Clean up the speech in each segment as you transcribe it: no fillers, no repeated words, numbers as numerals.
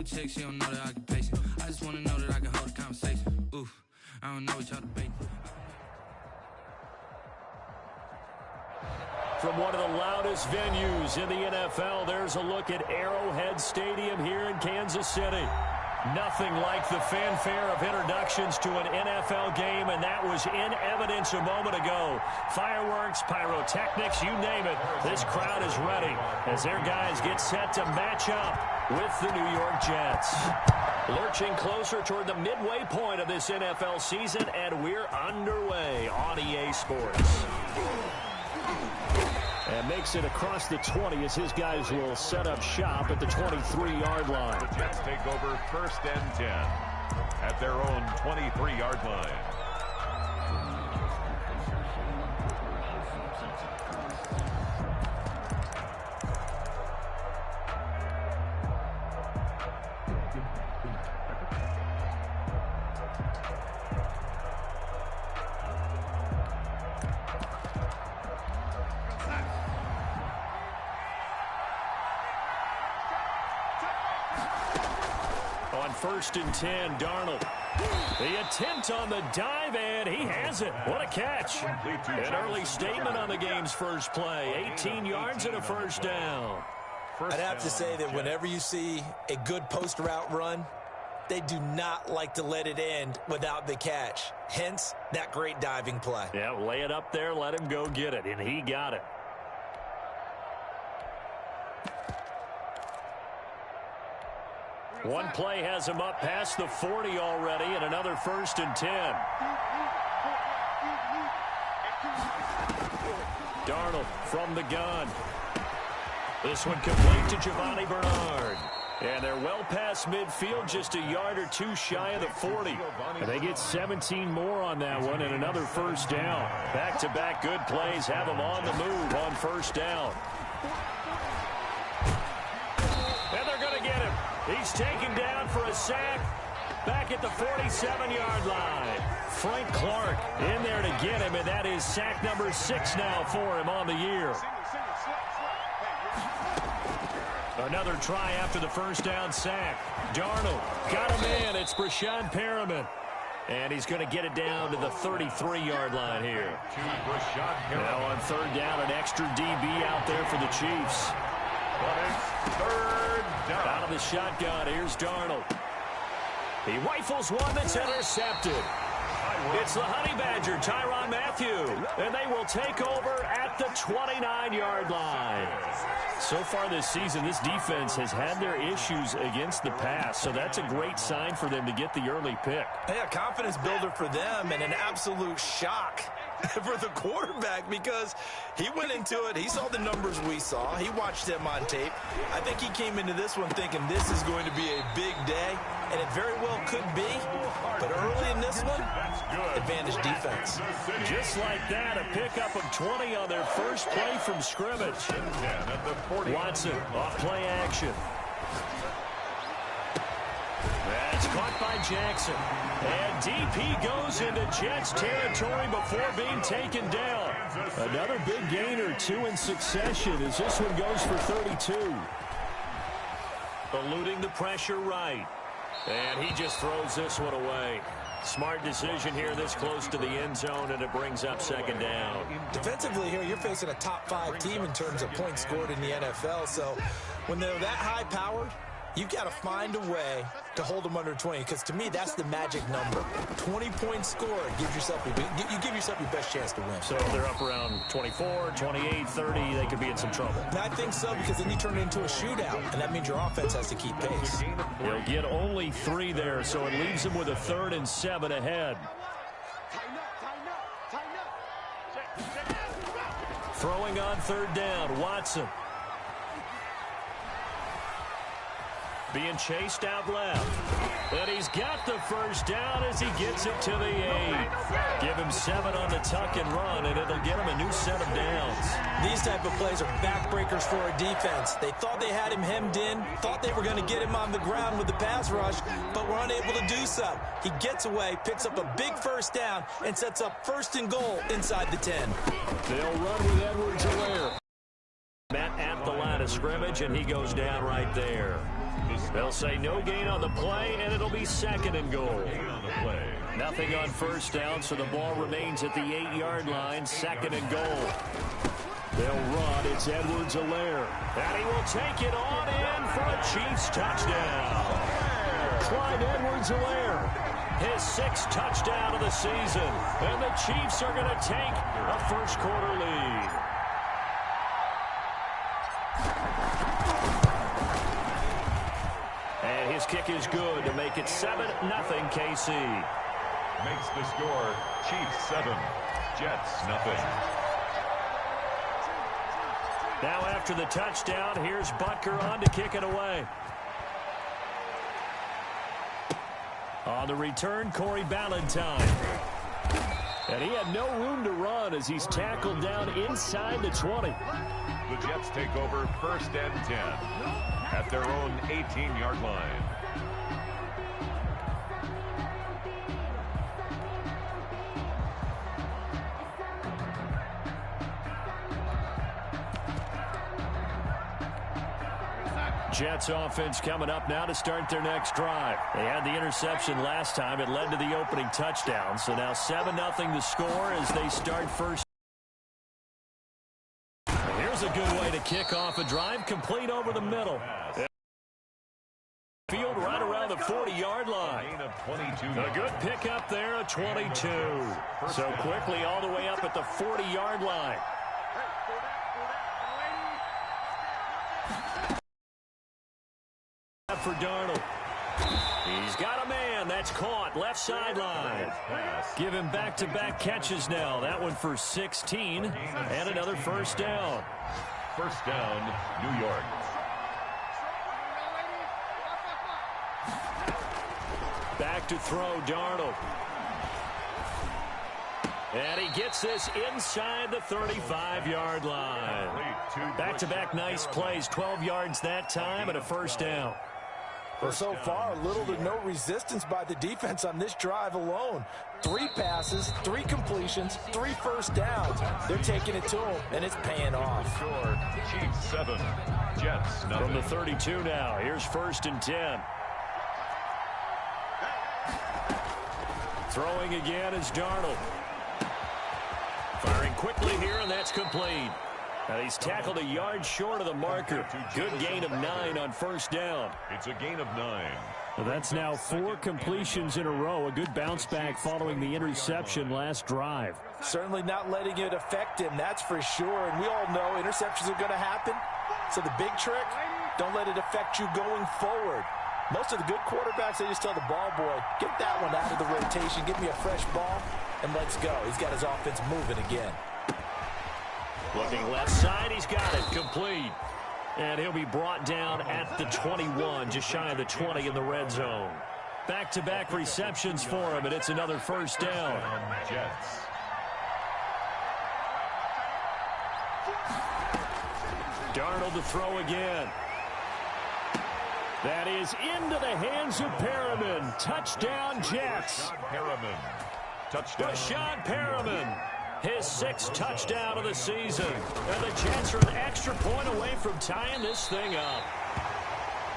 chick, she don't know the occupation. I just wanna know that I can hold a conversation. Oof, I don't know what y'all debating. From one of the loudest venues in the NFL, there's a look at Arrowhead Stadium here in Kansas City. Nothing like the fanfare of introductions to an NFL game, and that was in evidence a moment ago. Fireworks, pyrotechnics, you name it. This crowd is ready as their guys get set to match up with the New York Jets. Lurching closer toward the midway point of this NFL season, and we're underway on EA Sports. And makes it across the 20 as his guys will set up shop at the 23-yard line. The Jets take over 1st and 10 at their own 23-yard line. On 1st and 10, Darnold. The attempt on the dive, and he has it. What a catch. An early statement on the game's first play. 18 yards and a first down. I'd have to say that whenever you see a good post route run, they do not like to let it end without the catch. Hence, that great diving play. Yeah, lay it up there, let him go get it, and he got it. One play has him up past the 40 already, and another 1st and 10. Darnold from the gun. This one complete to Giovanni Bernard. And they're well past midfield, just a yard or two shy of the 40. And they get 17 more on that one and another first down. Back-to-back good plays have them on the move on 1st down. And they're going to get him. He's taken down for a sack back at the 47-yard line. Frank Clark in there to get him, and that is sack number 6 now for him on the year. Another try after the first down sack. Darnold got him in. It's Breshad Perriman. And he's going to get it down to the 33-yard line here. Now on 3rd down, an extra DB out there for the Chiefs. But it's 3rd down. Out of the shotgun, here's Darnold. He rifles one that's intercepted. It's the Honey Badger, Tyrann Mathieu. And they will take over at the 29-yard line. So far this season, this defense has had their issues against the pass, so that's a great sign for them to get the early pick. Yeah, confidence builder for them and an absolute shock for the quarterback because he went into it. He saw the numbers we saw. He watched them on tape. I think he came into this one thinking this is going to be a big day, and it very well could be. But early in this one, advantage defense. Just like that, a pickup of 20 on their first play from scrimmage. Watson off play action. That's caught by Jackson. And DP goes into Jets territory before being taken down. Another big gain or two in succession as this one goes for 32. Eluding the pressure right. And he just throws this one away. Smart decision here this close to the end zone, and it brings up 2nd down. Defensively here, you're facing a top 5 team in terms of points scored in the NFL. So when they're that high-powered, you've got to find a way to hold them under 20, because to me, that's the magic number. 20 points scored, you give yourself your best chance to win. So if they're up around 24, 28, 30, they could be in some trouble. And I think so, because then you turn it into a shootout, and that means your offense has to keep pace. He'll get only 3 there, so it leaves him with a 3rd and 7 ahead. Throwing on 3rd down, Watson. Being chased out left. And he's got the first down as he gets it to the 8. Give him 7 on the tuck and run, and it'll get him a new set of downs. These type of plays are backbreakers for a defense. They thought they had him hemmed in, thought they were going to get him on the ground with the pass rush, but were unable to do so. He gets away, picks up a big first down, and sets up 1st and goal inside the 10. They'll run with Edwards-Helaire. Met at the line of scrimmage, and he goes down right there. They'll say no gain on the play, and it'll be 2nd and goal. Nothing on first down, so the ball remains at the 8-yard line, 2nd and goal. They'll run. It's Edwards-Helaire. And he will take it on in for a Chiefs touchdown. Clyde Edwards-Helaire, his 6th touchdown of the season. And the Chiefs are going to take a first-quarter lead. And his kick is good to make it 7-0 KC. Makes the score Chiefs 7, Jets nothing. Now after the touchdown, here's Butker on to kick it away. On the return, Corey Ballantyne. And he had no room to run as he's tackled down inside the 20. The Jets take over 1st and 10 at their own 18-yard line. Jets offense coming up now to start their next drive. They had the interception last time. It led to the opening touchdown. So now 7-0 the score as they start first. Here's a good way to kick off a drive, complete over the middle. Field right around the 40-yard line. A good pickup there, a 22. So quickly all the way up at the 40-yard line. For Darnold. He's got a man. That's caught. Left sideline. Give him back-to-back catches now. That one for 16. And another first down. First down, New York. Back to throw, Darnold. And he gets this inside the 35-yard line. Back-to-back nice plays. 12 yards that time and a first down. Well, so far, little to no resistance by the defense on this drive alone. 3 passes, 3 completions, 3 first downs. They're taking it to him, and it's paying off. Score, Chiefs 7, Jets nothing. From the 32 now, here's 1st and 10. Throwing again is Darnold. Firing quickly here, and that's complete. And he's tackled a yard short of the marker. Good gain of 9 on first down. It's a gain of 9. Well, that's now 4 completions in a row. A good bounce back following the interception last drive. Certainly not letting it affect him, that's for sure. And we all know interceptions are going to happen. So the big trick, don't let it affect you going forward. Most of the good quarterbacks, they just tell the ball boy, get that one out of the rotation, give me a fresh ball, and let's go. He's got his offense moving again. Looking left side, he's got it, complete. And he'll be brought down at the 21, just shy of the 20 in the red zone. Back-to-back receptions for him, and it's another first down. Jets. Darnold to throw again. That is into the hands of Perriman. Touchdown, Jets. Perriman. Touchdown. Rashad Perriman. His 6th touchdown of the season. And the Jets are an extra point away from tying this thing up.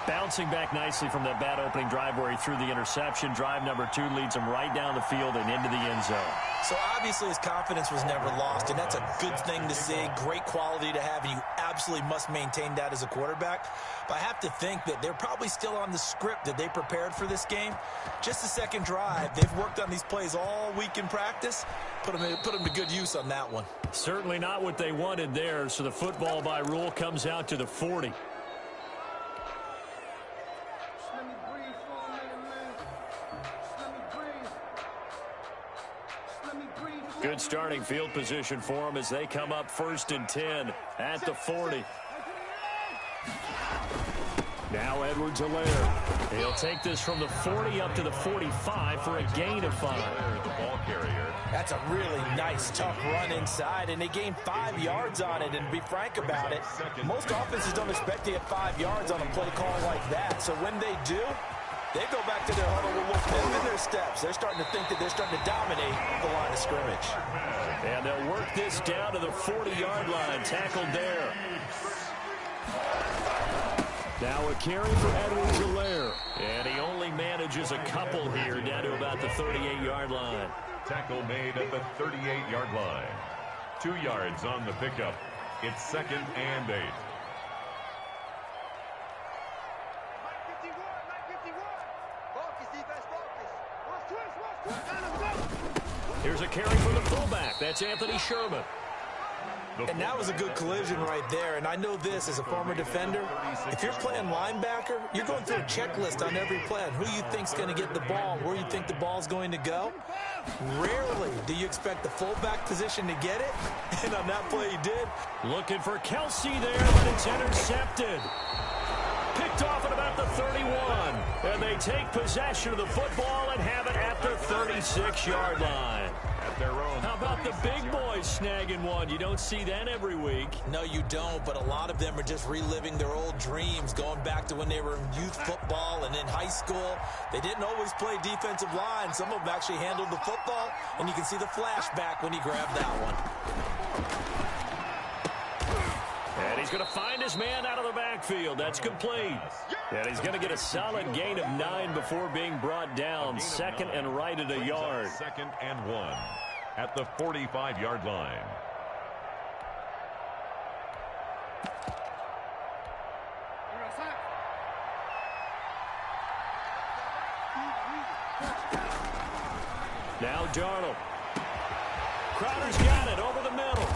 Bouncing back nicely from that bad opening drive where he threw the interception. Drive number 2 leads him right down the field and into the end zone. So obviously his confidence was never lost, and that's a good thing to see. Great quality to have, and you absolutely must maintain that as a quarterback. But I have to think that they're probably still on the script that they prepared for this game. Just the second drive. They've worked on these plays all week in practice. Put them to good use on that one. Certainly not what they wanted there, so the football by rule comes out to the 40. Good starting field position for them as they come up 1st and 10 at the 40. Now Edwards-Helaire. He'll take this from the 40 up to the 45 for a gain of 5. The ball carrier. That's a really nice, tough run inside, and they gained 5 yards on it. And to be frank about it, most offenses don't expect to get 5 yards on a play call like that. So when they do, they go back to their huddle with Wolf in their steps. They're starting to think that they're starting to dominate the line of scrimmage. And they'll work this down to the 40-yard line. Tackled there. Now a carry for Edwards-Helaire. And he only manages a couple here down to about the 38-yard line. Tackle made at the 38-yard line. 2 yards on the pickup. It's 2nd and 8. Here's a carry for the fullback. That's Anthony Sherman. And that was a good collision right there. And I know this as a former defender. If you're playing linebacker, you're going through a checklist on every play on who you think's going to get the ball, where you think the ball's going to go. Rarely do you expect the fullback position to get it. And on that play, he did. Looking for Kelsey there, but it's intercepted. Picked off at about the 31. And they take possession of the football and have it at the 36-yard line. At their own. How about the big boys snagging one? You don't see that every week. No, you don't, but a lot of them are just reliving their old dreams, going back to when they were in youth football and in high school. They didn't always play defensive line. Some of them actually handled the football, and you can see the flashback when he grabbed that one. And he's going to find his man out of the backfield. That's complete. And he's going to get a solid gain of 9 before being brought down. 2nd and right at a yard. 2nd and 1 at the 45-yard line. Now Darnold. Crowder's got it over the middle.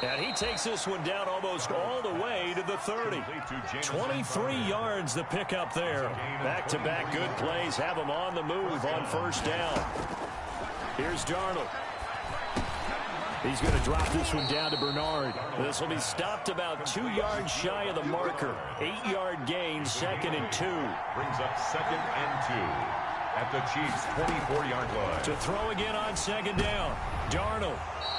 And he takes this one down almost all the way to the 30. 23 yards the pickup there. Back-to-back good plays have him on the move on first down. Here's Darnold. He's going to drop this one down to Bernard. This will be stopped about 2 yards shy of the marker. 8-yard gain, 2nd and 2. Brings up 2nd and 2 at the Chiefs' 24-yard line. To throw again on 2nd down. Darnold.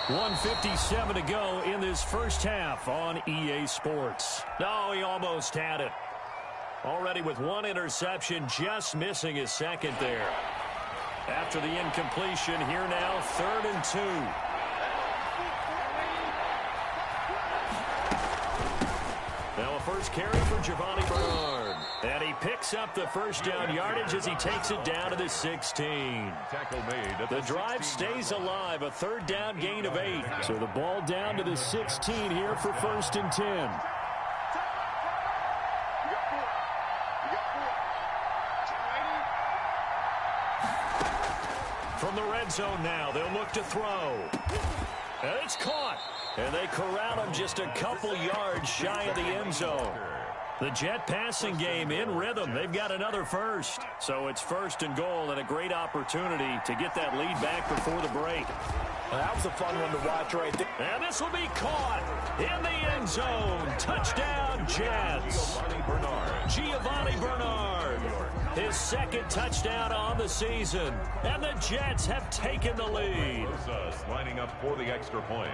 1:57 to go in this first half on EA Sports. No, he almost had it. Already with 1 interception, just missing his 2nd there. After the incompletion, here now, 3rd and 2. Now a first carry for Giovanni Bernard. And he picks up the first down yardage as he takes it down to the 16. Tackle made at the drive stays alive, a 3rd down gain of 8. So the ball down to the 16 here for 1st and 10. From the red zone now, they'll look to throw. And it's caught. And they corral him just a couple yards shy of the end zone. The Jet passing game in rhythm. They've got another first. So it's 1st and goal and a great opportunity to get that lead back before the break. Well, that was a fun one to watch right there. And this will be caught in the end zone. Touchdown, Jets. Giovanni Bernard. His 2nd touchdown on the season. And the Jets have taken the lead. Lining up for the extra point.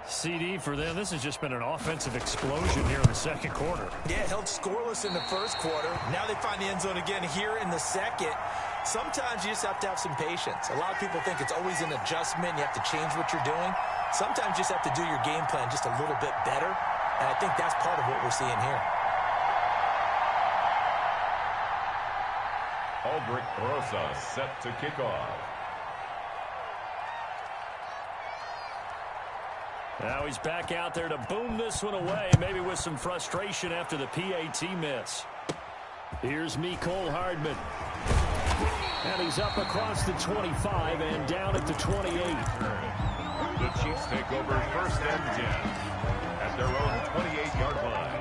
CD for them. This has just been an offensive explosion here in the 2nd quarter. Yeah, held scoreless in the 1st quarter. Now they find the end zone again here in the 2nd. Sometimes you just have to have some patience. A lot of people think it's always an adjustment. You have to change what you're doing. Sometimes you just have to do your game plan just a little bit better. And I think that's part of what we're seeing here. Aldrick Rosas set to kick off. Now he's back out there to boom this one away, maybe with some frustration after the PAT miss. Here's Mecole Hardman. And he's up across the 25 and down at the 28. The Chiefs take over 1st and 10 at their own 28-yard line.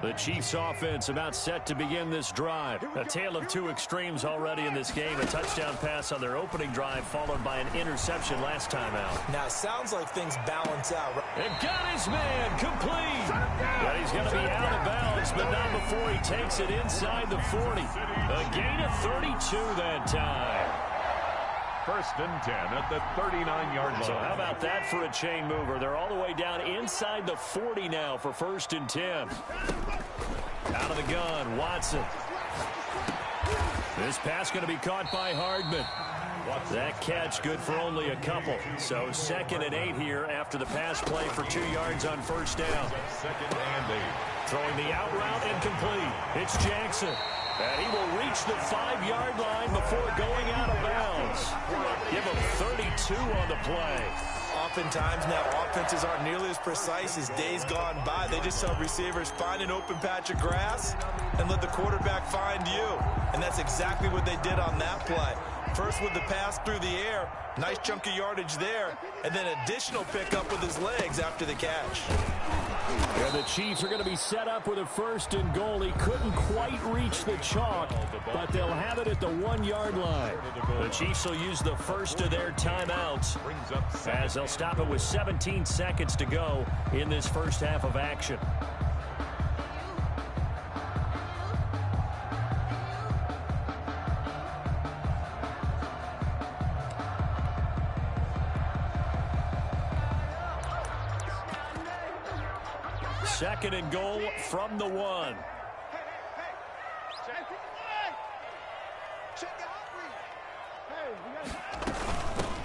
The Chiefs offense about set to begin this drive. A tale of 2 extremes already in this game. A touchdown pass on their opening drive followed by an interception last time out. Now it sounds like things balance out. And got his man complete. But he's going to be out of bounds, but not before he takes it inside the 40. A gain of 32 that time. First and 10 at the 39-yard line. So how about that for a chain mover? They're all the way down inside the 40 now for first and 10. Out of the gun, Watson. This pass going to be caught by Hardman. That catch good for only a couple. So 2nd and 8 here after the pass play for 2 yards on first down. 2nd and 8. Throwing the out route incomplete. It's Jackson. And he will reach the 5-yard line before going out of bounds. Give him 32 on the play. Oftentimes now offenses aren't nearly as precise as days gone by. They just tell receivers, find an open patch of grass and let the quarterback find you. And that's exactly what they did on that play. First with the pass through the air, nice chunk of yardage there, and then additional pickup with his legs after the catch. And the Chiefs are going to be set up with a 1st and goal. He couldn't quite reach the chalk, but they'll have it at the 1-yard line. The Chiefs will use the first of their timeouts as they'll stop it with 17 seconds to go in this first half of action. Second and goal from the 1.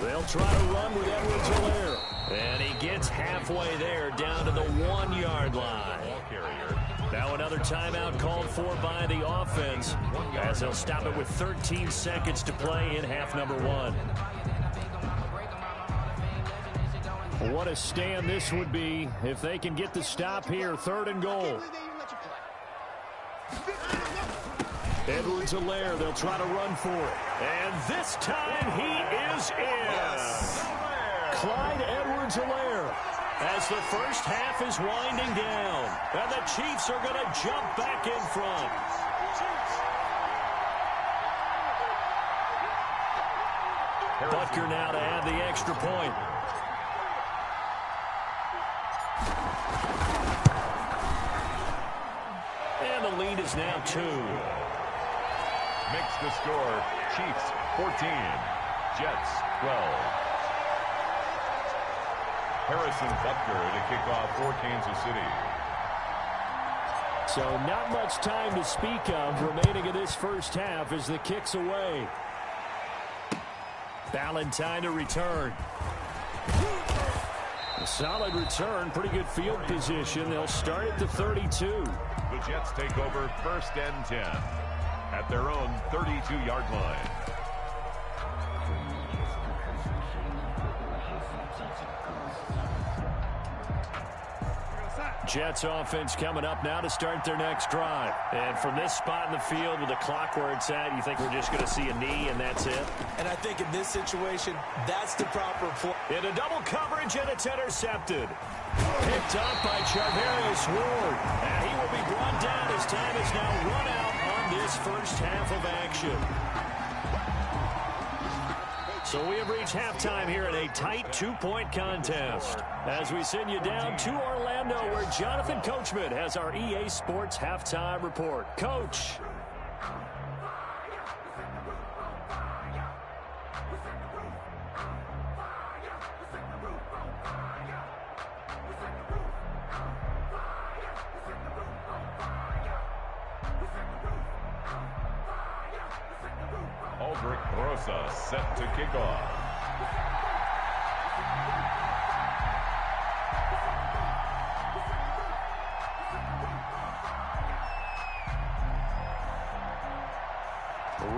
They'll try to run with Edwards-Helaire. And he gets halfway there down to the 1-yard line. Now another timeout called for by the offense as they'll stop it with 13 seconds to play in half number 1. What a stand this would be if they can get the stop here. 3rd and goal. Edwards-Helaire, they'll try to run for it. And this time he is in. Clyde Edwards-Helaire as the first half is winding down. And the Chiefs are going to jump back in front. Butker now to add the extra point. And the lead is now 2. Makes the score Chiefs 14, Jets 12. Harrison Butker to kick off for Kansas City. So not much time to speak of remaining in this first half as the kick's away. Ballantyne to return. A solid return, pretty good field position. They'll start at the 32. The Jets take over 1st and 10 at their own 32-yard line. Jets offense coming up now to start their next drive. And from this spot in the field with the clock where it's at, you think we're just going to see a knee and that's it? And I think in this situation, that's the proper play. In a double coverage, and it's intercepted. Picked up by Charvarius Ward. And he will be brought down as time is now run out on this first half of action. So we have reached halftime here in a tight 2-point contest. As we send you down to Orlando, where Jonathan Coachman has our EA Sports Halftime Report. Coach. Aldrich Rosa set to kick off.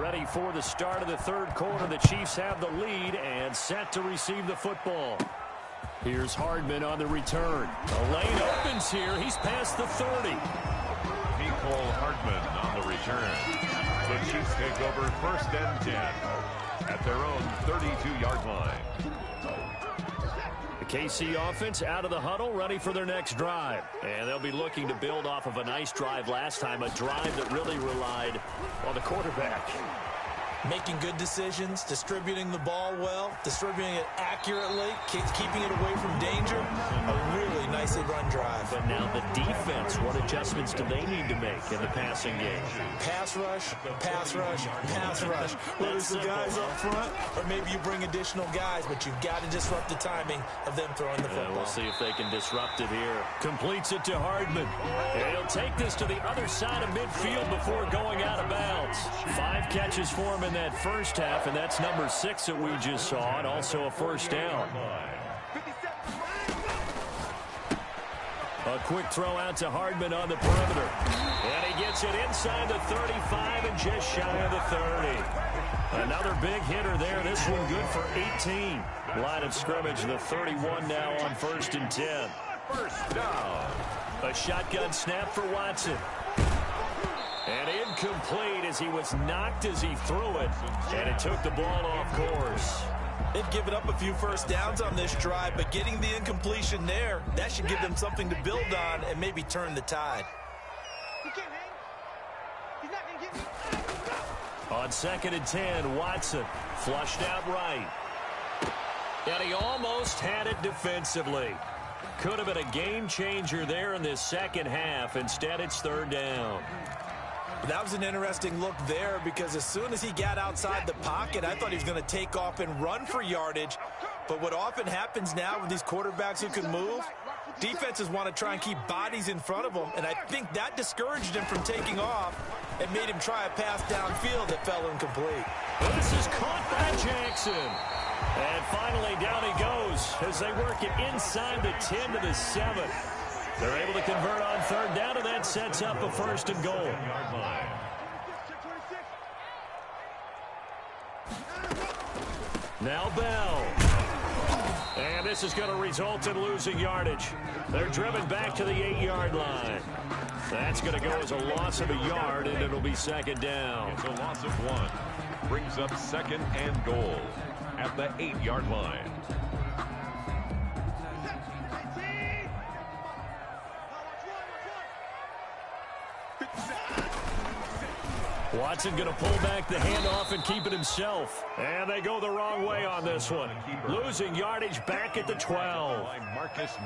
Ready for the start of the third quarter. The Chiefs have the lead and set to receive the football. Here's Hardman on the return. The lane opens here. He's past the 30. Mecole Hardman on the return. The Chiefs take over 1st and 10 at their own 32-yard line. The KC offense out of the huddle, ready for their next drive. And they'll be looking to build off of a nice drive last time, a drive that really relied on the quarterback. Making good decisions, distributing the ball well, distributing it accurately, keeping it away from danger. A really nicely run drive. But now the defense, what adjustments do they need to make in the passing game? Pass rush, pass rush, pass rush. Whether it's the guys up front or maybe you bring additional guys, but you've got to disrupt the timing of them throwing the football. We'll see if they can disrupt it here. Completes it to Hardman. And he'll take this to the other side of midfield before going out of bounds. 5 catches for him in that first half, and that's number 6 that we just saw, and also a first down. A quick throw out to Hardman on the perimeter. And he gets it inside the 35 and just shy of the 30. Another big hitter there. This one good for 18. Line of scrimmage, the 31 now on 1st and 10. First down. A shotgun snap for Watson. And incomplete as he was knocked as he threw it. And it took the ball off course. They've given up a few first downs on this drive, but getting the incompletion there, that should give them something to build on and maybe turn the tide. On 2nd and 10, Watson flushed out right. And he almost had it defensively. Could have been a game changer there in this second half. Instead, it's 3rd down. That was an interesting look there because as soon as he got outside the pocket, I thought he was going to take off and run for yardage. But what often happens now with these quarterbacks who can move, defenses want to try and keep bodies in front of them. And I think that discouraged him from taking off and made him try a pass downfield that fell incomplete. This is caught by Jackson. And finally down he goes as they work it inside the 10 to the 7. They're able to convert on 3rd down, and that sets up a 1st and goal. Now Bell. And this is going to result in losing yardage. They're driven back to the 8-yard line. That's going to go as a loss of a yard, and it'll be 2nd down. It's a loss of 1. Brings up 2nd and goal at the 8-yard line. Watson going to pull back the handoff and keep it himself. And they go the wrong way on this one. Losing yardage back at the 12.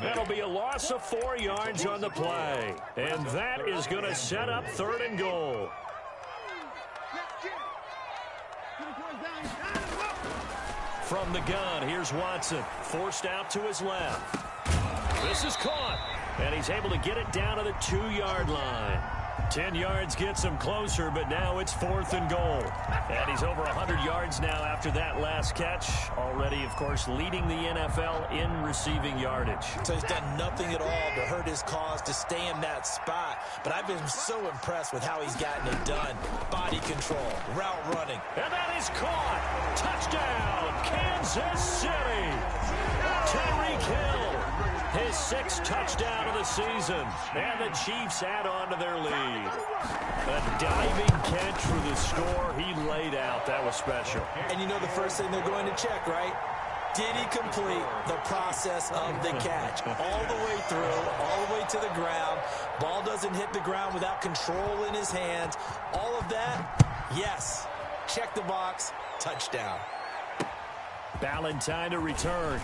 That'll be a loss of 4 yards on the play. And that is going to set up 3rd and goal. From the gun, here's Watson. Forced out to his left. This is caught. And he's able to get it down to the 2-yard line. 10 yards gets him closer, but now it's 4th and goal. And he's over 100 yards now after that last catch. Already, of course, leading the NFL in receiving yardage. So he's done nothing at all to hurt his cause to stay in that spot. But I've been so impressed with how he's gotten it done. Body control, route running. And that is caught. Touchdown, Kansas City. Tyreek Hill. His 6th touchdown of the season. And the Chiefs add on to their lead. A diving catch for the score. He laid out. That was special. And you know the first thing they're going to check, right? Did he complete the process of the catch? All the way through, all the way to the ground. Ball doesn't hit the ground without control in his hands. All of that, yes. Check the box. Touchdown. Ballantyne to return.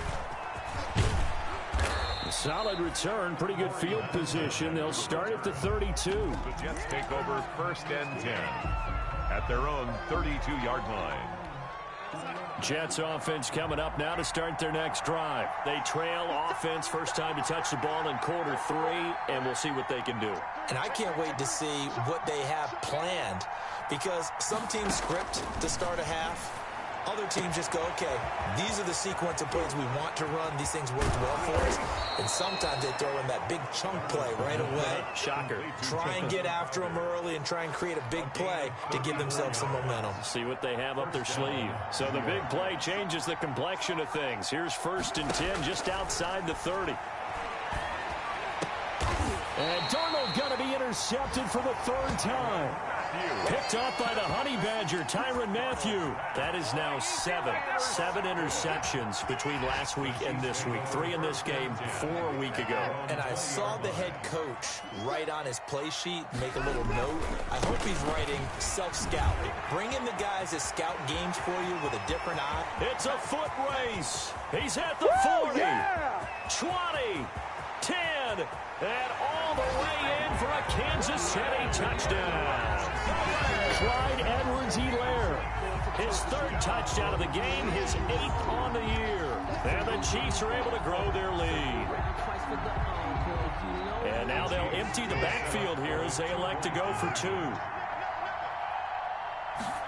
Solid return, pretty good field position. They'll start at the 32. The Jets take over 1st and 10 at their own 32-yard line. Jets offense coming up now to start their next drive. They trail offense, first time to touch the ball in quarter 3, and we'll see what they can do. And I can't wait to see what they have planned because some teams script to start a half. Other teams just go, okay, these are the sequence of plays we want to run. These things worked well for us. And sometimes they throw in that big chunk play right away. Shocker. Try and get after them early and try and create a big play to give themselves some momentum. See what they have up their sleeve. So the big play changes the complexion of things. Here's 1st and 10 just outside the 30. And Darnold going to be intercepted for the 3rd time. Matthew. Picked off by the Honey Badger, Tyrann Mathieu. That is now 7 interceptions between last week and this week. 3 in this game, 4 a week ago. And I saw the head coach write on his play sheet, make a little note. I hope he's writing self-scout. Bring in the guys that scout games for you with a different eye. It's a foot race. He's at the 40, 20, 10, and all the way in for a Kansas City touchdown. Clyde Edwards-Helaire, his 3rd touchdown of the game, his 8th on the year. And the Chiefs are able to grow their lead. And now they'll empty the backfield here as they elect to go for 2.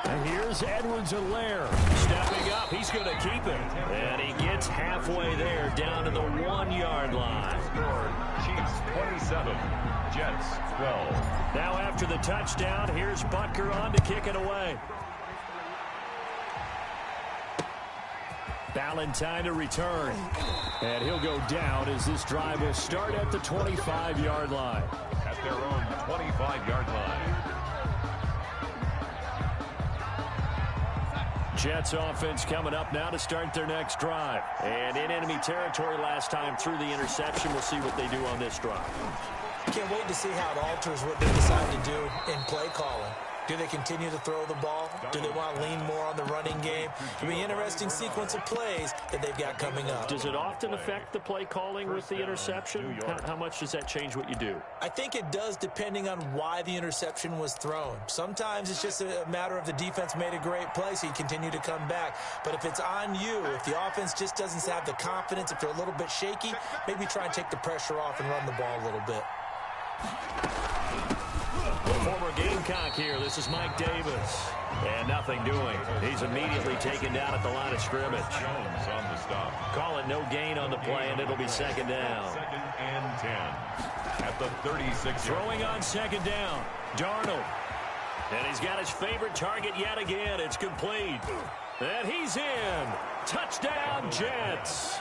And here's Edwards-Helaire stepping up. He's going to keep it. And he gets halfway there, down to the 1-yard line. Chiefs 27, Jets 12. Now after the touchdown, here's Butker on to kick it away. Ballantyne to return. And he'll go down as this drive will start at the 25-yard line. At their own 25-yard line. Jets offense coming up now to start their next drive. And in enemy territory last time through the interception. We'll see what they do on this drive. Can't wait to see how it alters what they decide to do in play calling. Do they continue to throw the ball? Do they want to lean more on the running game? It'll be an interesting sequence of plays that they've got coming up. Does it often affect the play calling with the interception? How much does that change what you do? I think it does depending on why the interception was thrown. Sometimes it's just a matter of the defense made a great play, so you continue to come back. But if it's on you, if the offense just doesn't have the confidence, if they're a little bit shaky, maybe try and take the pressure off and run the ball a little bit. Former Gamecock here. This is Mike Davis. And nothing doing. He's immediately taken down at the line of scrimmage. Jones on the stop. Call it no gain on the play, and it'll be 2nd down. 2nd and 10. At the 36. Throwing on 2nd down. Darnold. And he's got his favorite target yet again. It's complete. And he's in. Touchdown, Jets.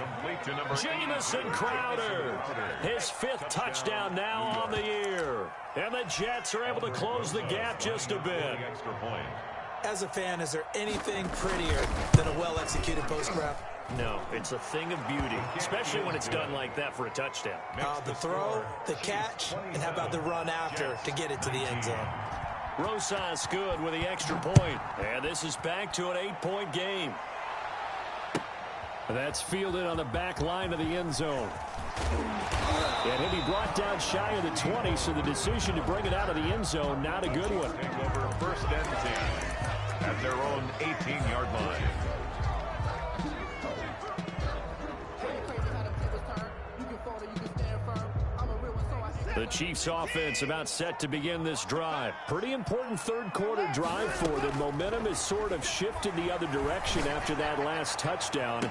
Jamison Crowder. His 5th touchdown now on the year. And the Jets are able to close the gap just a bit. As a fan, is there anything prettier than a well-executed post-grab? No, it's a thing of beauty, especially when it's done like that for a touchdown. The throw, the catch, and how about the run after to get it to the end zone? Rosas good with the extra point. And this is back to an 8-point game. That's fielded on the back line of the end zone. And he'll be brought down shy of the 20, so the decision to bring it out of the end zone, not a good one. Take over 1st and 10 at their own 18-yard line. The Chiefs offense about set to begin this drive. Pretty important 3rd quarter drive for them. Momentum has sort of shifted the other direction after that last touchdown.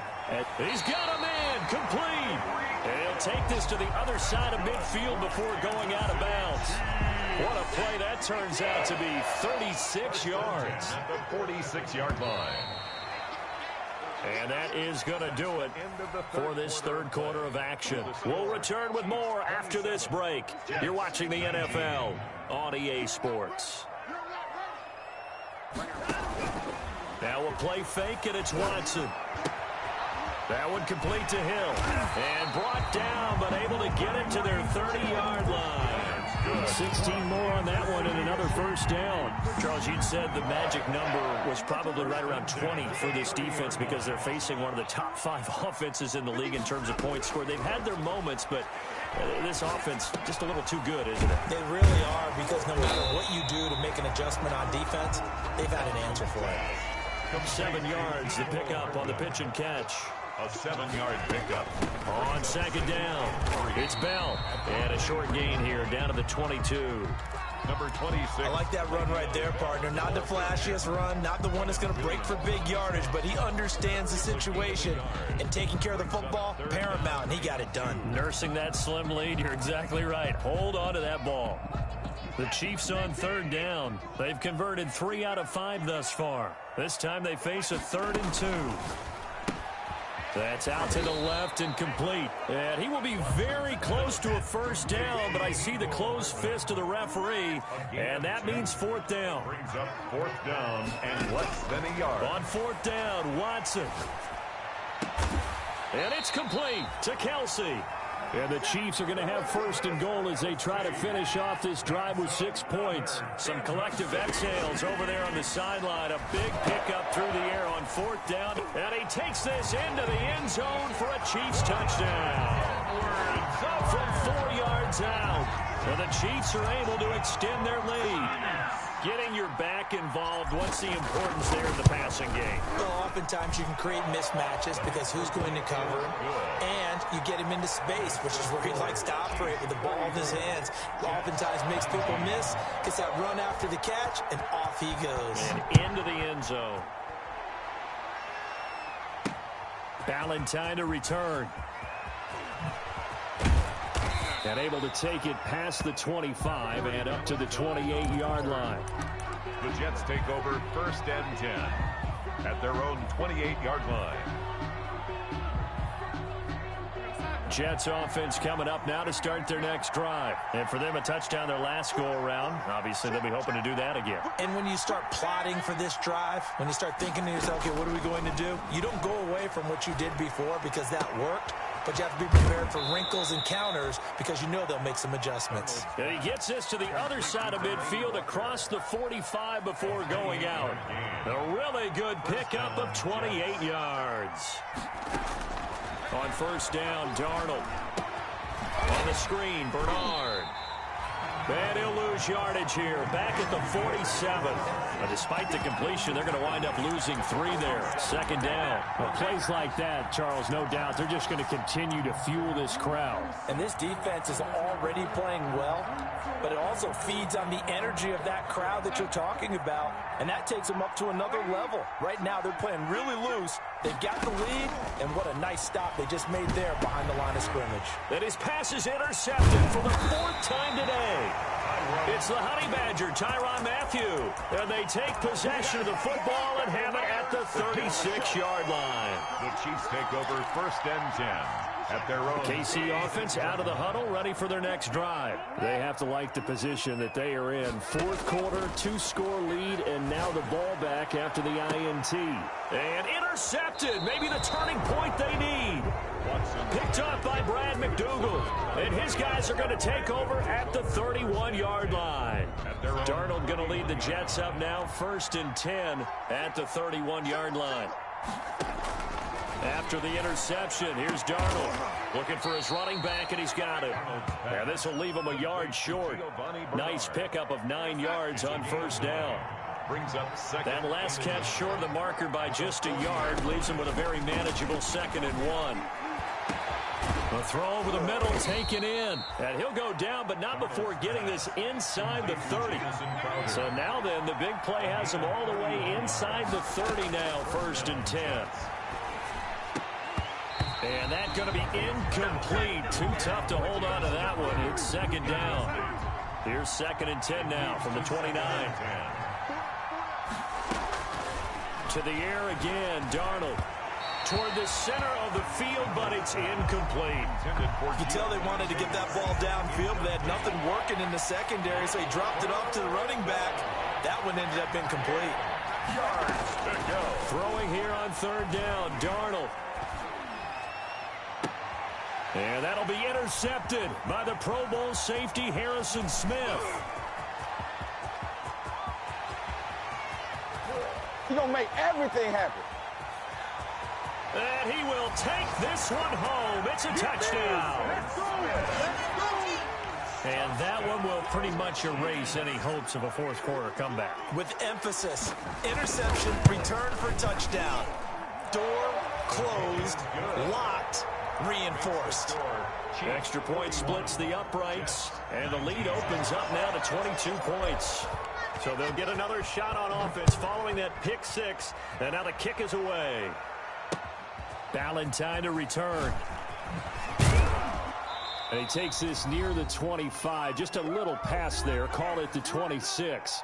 He's got a man complete. And he'll take this to the other side of midfield before going out of bounds. What a play that turns out to be. 36 yards. At the 46-yard line. And that is going to do it for this 3rd quarter of action. We'll return with more after this break. You're watching the NFL on EA Sports. Now we'll play fake, and it's Watson. That one complete to Hill. And brought down, but able to get it to their 30-yard line. 16 more on that one and another 1st down. Charles, you'd said the magic number was probably right around 20 for this defense because they're facing one of the top 5 offenses in the league in terms of points scored. They've had their moments, but this offense just a little too good, isn't it? They really are, because no matter what you do to make an adjustment on defense, they've had an answer for it. 7 yards to pick up on the pitch and catch. A 7-yard pickup. On 2nd down, it's Bell. And a short gain here down to the 22. Number 26. I like that run right there, partner. Not the flashiest run, not the one that's going to break for big yardage, but he understands the situation. And taking care of the football, paramount, and he got it done. Nursing that slim lead, you're exactly right. Hold on to that ball. The Chiefs on 3rd down. They've converted 3 out of 5 thus far. This time they face a 3rd and 2. That's out to the left and complete. And he will be very close to a first down, but I see the closed fist of the referee, and that means fourth down. Brings up fourth down and less than a yard. On fourth down, Watson. And it's complete to Kelsey. And the Chiefs are going to have first and goal as they try to finish off this drive with 6 points. Some collective exhales over there on the sideline. A big pickup through the air on fourth down. And he takes this into the end zone for a Chiefs touchdown. From 4 yards out. And the Chiefs are able to extend their lead. Getting your back involved, what's the importance there in the passing game? Well, oftentimes you can create mismatches because who's going to cover him, and you get him into space, which is where he likes to operate with the ball in his hands. Oftentimes makes people miss, gets that run after the catch, and off he goes. And into the end zone. Ballantyne to return. And able to take it past the 25 and up to the 28-yard line. The Jets take over first and 10 at their own 28-yard line. Jets offense coming up now to start their next drive. And for them, a touchdown their last go-around. Obviously, they'll be hoping to do that again. And when you start plotting for this drive, when you start thinking to yourself, okay, what are we going to do? You don't go away from what you did before because that worked. But you have to be prepared for wrinkles and counters because you know they'll make some adjustments. And he gets this to the other side of midfield across the 45 before going out. A really good pickup of 28 yards. On first down, Darnold. On the screen, Bernard. And he'll lose yardage here. Back at the 47. But despite the completion, they're going to wind up losing 3 there. Second down. Well, plays like that, Charles, no doubt, they're just going to continue to fuel this crowd. And this defense is already playing well, but it also feeds on the energy of that crowd that you're talking about, and that takes them up to another level. Right now, they're playing really loose. They've got the lead, and what a nice stop they just made there behind the line of scrimmage. And his pass is intercepted for the 4th time today. It's the Honey Badger, Tyrann Mathieu. And they take possession of the football and have it at the 36-yard line. The Chiefs take over first and 10 at their own. KC offense out of the huddle, ready for their next drive. They have to like the position that they are in. 4th quarter, 2-score lead, and now the ball back after the INT. And intercepted, maybe the turning point they need. Picked up by Brad McDougald. And his guys are going to take over at the 31-yard line. Darnold going to lead the Jets up now, 1st and 10 at the 31-yard line. After the interception, here's Darnold looking for his running back, and he's got it. And this will leave him a yard short. Nice pickup of 9 yards on first down. Brings up second. That last catch short of the marker by just a yard leaves him with a very manageable 2nd and 1. The throw over the middle taken in. And he'll go down, but not before getting this inside the 30. So now then, the big play has him all the way inside the 30 now, 1st and 10. And that's going to be incomplete. Too tough to hold on to that one. It's 2nd down. Here's 2nd and 10 now from the 29. To the air again, Darnold. Toward the center of the field, but it's incomplete. You can tell they wanted to get that ball downfield, but they had nothing working in the secondary, so he dropped it off to the running back. That one ended up incomplete. Yards to go. Throwing here on 3rd down, Darnold. And that'll be intercepted by the Pro Bowl safety Harrison Smith. He's going to make everything happen. And he will take this one home. It's a touchdown. And that one will pretty much erase any hopes of a 4th quarter comeback. With emphasis, interception, return for touchdown. Door closed, locked, reinforced. Extra point splits the uprights, and the lead opens up now to 22 points. So they'll get another shot on offense following that pick 6, and now the kick is away. Ballantyne to return. And he takes this near the 25. Just a little pass there. Call it the 26.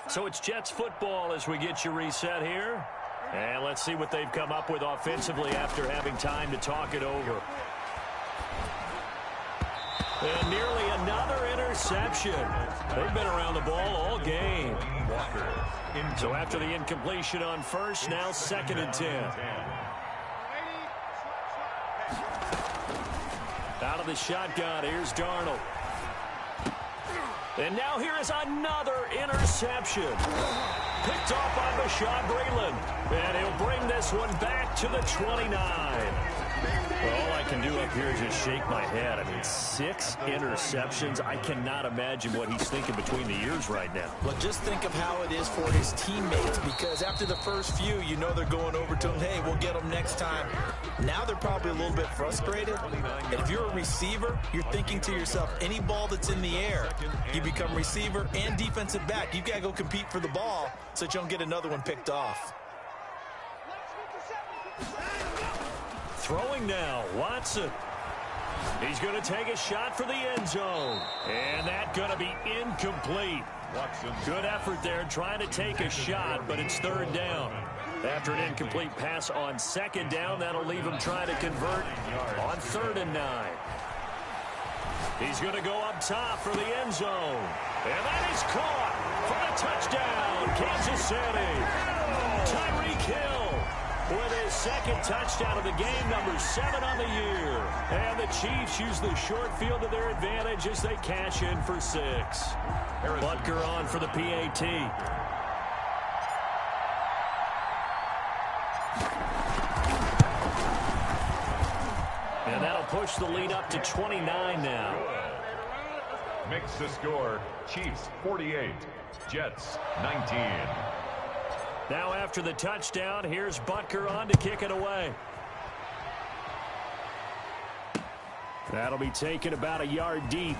So it's Jets football as we get you reset here. And let's see what they've come up with offensively after having time to talk it over. And nearly another interception. They've been around the ball all game. So after the incompletion on first, now 2nd and 10. Out of the shotgun, here's Darnold. And now here is another interception. Picked off by Bashaud Breeland. And he'll bring this one back to the 29. Well, all I can do up here is just shake my head. I mean, 6 interceptions. I cannot imagine what he's thinking between the ears right now. Well, just think of how it is for his teammates, because after the first few, you know they're going over to him, hey, we'll get him next time. Now they're probably a little bit frustrated. And if you're a receiver, you're thinking to yourself, any ball that's in the air, you become receiver and defensive back. You've got to go compete for the ball so that you don't get another one picked off. Throwing now, Watson. He's going to take a shot for the end zone. And that's going to be incomplete. Watson. Good effort there trying to take a shot, but it's 3rd down. After an incomplete pass on 2nd down, that'll leave him trying to convert on 3rd and 9. He's going to go up top for the end zone. And that is caught for the touchdown, Kansas City. Tyreek Hill with his 2nd touchdown of the game, number 7 on the year. And the Chiefs use the short field to their advantage as they cash in for 6. Butker on for the PAT. And that'll push the lead up to 29 now. Makes the score Chiefs 48, Jets 19. Now after the touchdown, here's Butker on to kick it away. That'll be taken about a yard deep.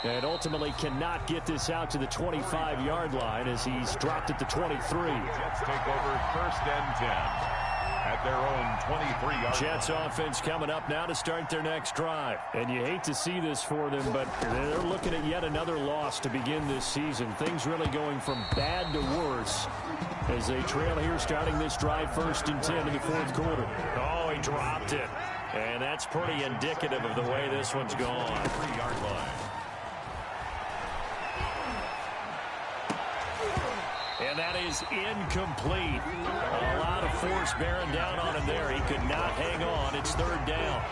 And ultimately cannot get this out to the 25-yard line as he's dropped at the 23. Jets take over 1st and 10 at their own 23-yard. Jets offense coming up now to start their next drive. And you hate to see this for them, but they're looking at yet another loss to begin this season. Things really going from bad to worse as they trail here starting this drive 1st and 10 in the 4th quarter. Oh, he dropped it. And that's pretty indicative of the way this one's gone. 3-yard line. And that is incomplete. A lot of force bearing down on him there. He could not hang on. It's 3rd down.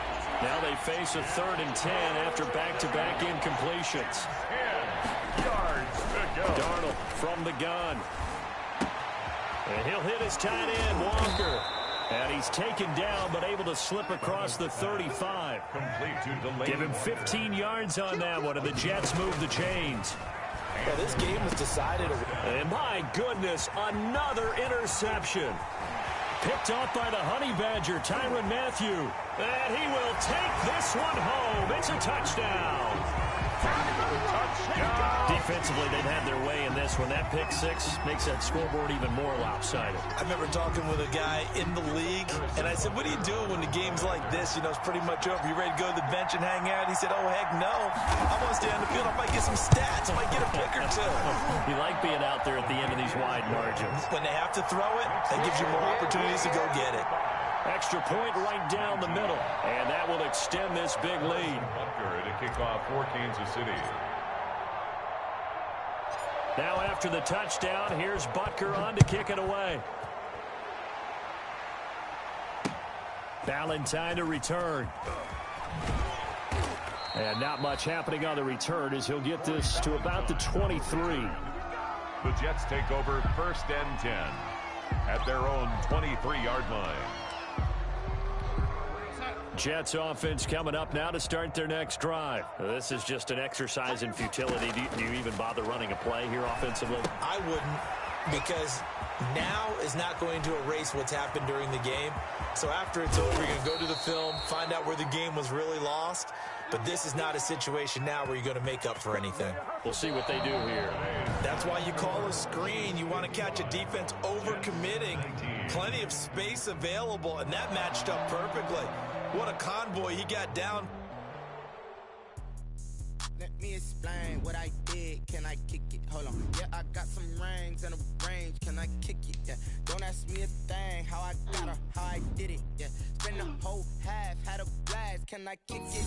Now they face a 3rd and 10 after back-to-back incompletions. 10 yards to go. Darnold from the gun. And he'll hit his tight end, Walker. And he's taken down but able to slip across the 35. Complete to delay. Give him 15 yards on that one, and the Jets move the chains. Yeah, this game was decided. And my goodness, another interception. Picked off by the Honey Badger, Tyrann Mathieu. And he will take this one home. It's a touchdown. Defensively, they've had their way in this one. That pick 6 makes that scoreboard even more lopsided. I remember talking with a guy in the league, and I said, what do you do when the game's like this? You know, it's pretty much over. You ready to go to the bench and hang out? He said, oh, heck no. I want to stay on the field. I might get some stats. I might get a pick or 2. You like being out there at the end of these wide margins. When they have to throw it, that gives you more opportunities to go get it. Extra point right down the middle, and that will extend this big lead. Butker to kick off for Kansas City. Now after the touchdown, here's Butker on to kick it away. Valentine to return. And not much happening on the return as he'll get this to about the 23. The Jets take over 1st and 10 at their own 23-yard line. Jets offense coming up now to start their next drive. This is just an exercise in futility. Do you even bother running a play here offensively? I wouldn't, because now is not going to erase what's happened during the game. So after it's over, you're going to go to the film, find out where the game was really lost. But this is not a situation now where you're going to make up for anything. We'll see what they do here. That's why you call a screen. You want to catch a defense over-committing. Plenty of space available, and that matched up perfectly. What a convoy he got down. Let me explain what I did. Can I kick it? Hold on. Yeah, I got some rings and a range. Can I kick it? Yeah. Don't ask me a thing. How I got her, how I did it. Yeah. Spend the whole half, had a blast. Can I kick it?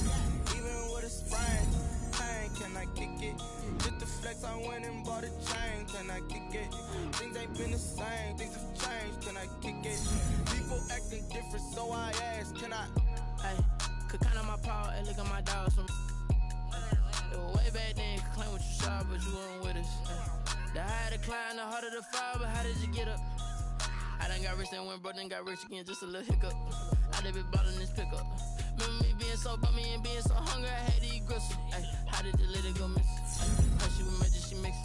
Even with a sprain. Pain, can I kick it? Just the flex, I went and bought a chain. Can I kick it? Things ain't been the same. Things have changed. Can I kick it? People acting different, so I asked. Can I? Hey, could count on my power and look at my dogs from. It was way back then, could claim what you saw, but you weren't with us. The higher the climb, the harder the fall, but how did you get up? I done got rich and went broke, then got rich again, just a little hiccup. I done been ballin' this pickup. Remember me being so bummy and being so hungry, I had to eat gristle. Ay, how did the lady go miss? How she was magic, she mixed.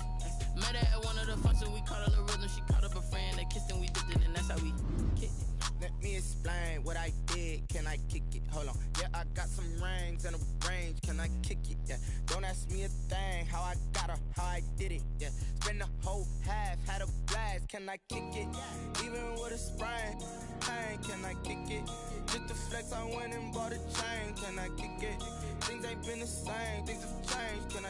Met her at one of the functions, we caught her the rhythm, she caught up a friend, they kissed and we dipped it, and that's how we kicked it. Let me explain what I did. Can I kick it? Hold on. Yeah, I got some rings and a range. Can I kick it? Yeah. Don't ask me a thing. How I got her, how I did it. Yeah. Spend the whole half, had a blast. Can I kick it? Even with a sprain. Pain, can I kick it? Just the flex, I went and bought a chain. Can I kick it? Things ain't been the same. Things have changed. Can I